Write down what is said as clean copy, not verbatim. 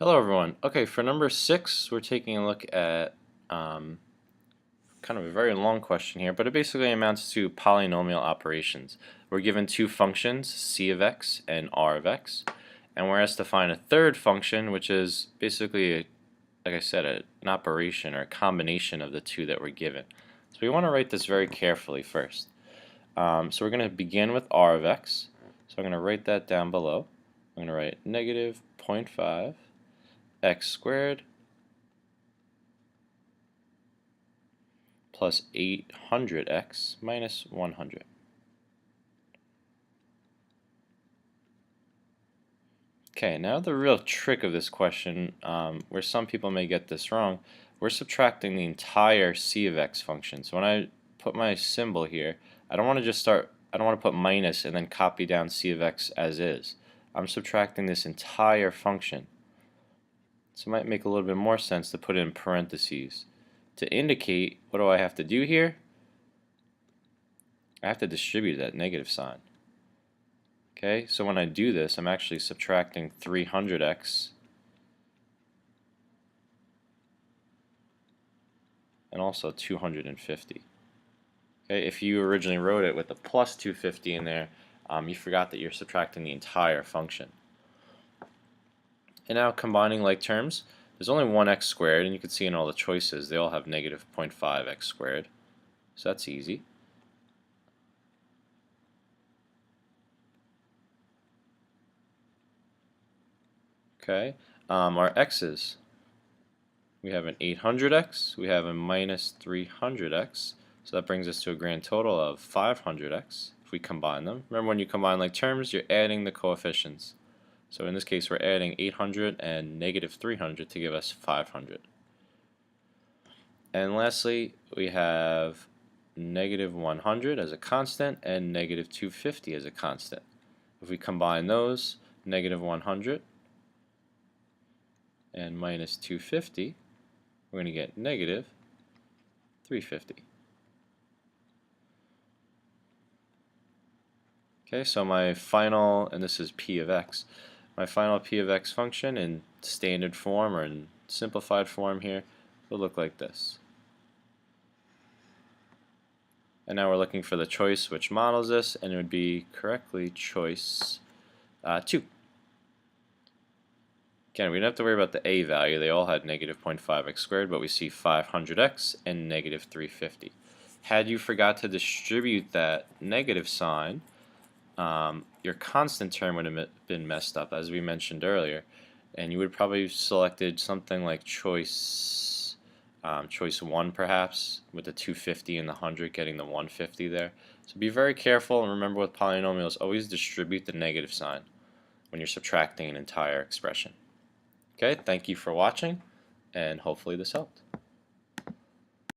Hello everyone. Okay, for number 6, we're taking a look at kind of a very long question here, but it basically amounts to polynomial operations. We're given two functions, c of x and r of x, and we're asked to find a third function, which is basically, like I said, an operation or a combination of the two that we're given. So we want to write this very carefully first. So we're going to begin with r of x. So I'm going to write that down below. I'm going to write negative 0.5 x squared plus 800x minus 100. Okay, now the real trick of this question, where some people may get this wrong, we're subtracting the entire c of x function. So when I put my symbol here, I don't want to put minus and then copy down c of x as is. I'm subtracting this entire function. So it might make a little bit more sense to put it in parentheses. To indicate, what do I have to do here? I have to distribute that negative sign. Okay, so when I do this, I'm actually subtracting 300x and also 250. Okay, if you originally wrote it with the plus 250 in there, you forgot that you're subtracting the entire function. And now combining like terms, there's only one x squared, and you can see in all the choices they all have negative 0.5 x squared. So that's easy. Okay, our x's. We have an 800x, we have a minus 300x, so that brings us to a grand total of 500x if we combine them. Remember, when you combine like terms, you're adding the coefficients. So in this case, we're adding 800 and negative 300 to give us 500. And lastly, we have negative 100 as a constant and negative 250 as a constant. If we combine those, negative 100 and minus 250, we're going to get negative 350. Okay, so my final, and this is p of x, my final p of x function in standard form or in simplified form here will look like this. And now we're looking for the choice which models this, and it would be correctly choice 2. Again, we don't have to worry about the a value. They all had negative 0.5 x squared, but we see 500x and negative 350. Had you forgot to distribute that negative sign, your constant term would have been messed up, as we mentioned earlier, and you would have probably selected something like choice 1 perhaps, with the 250 and the 100 getting the 150 there. So be very careful, and remember with polynomials, always distribute the negative sign when you're subtracting an entire expression. Okay, thank you for watching, and hopefully this helped.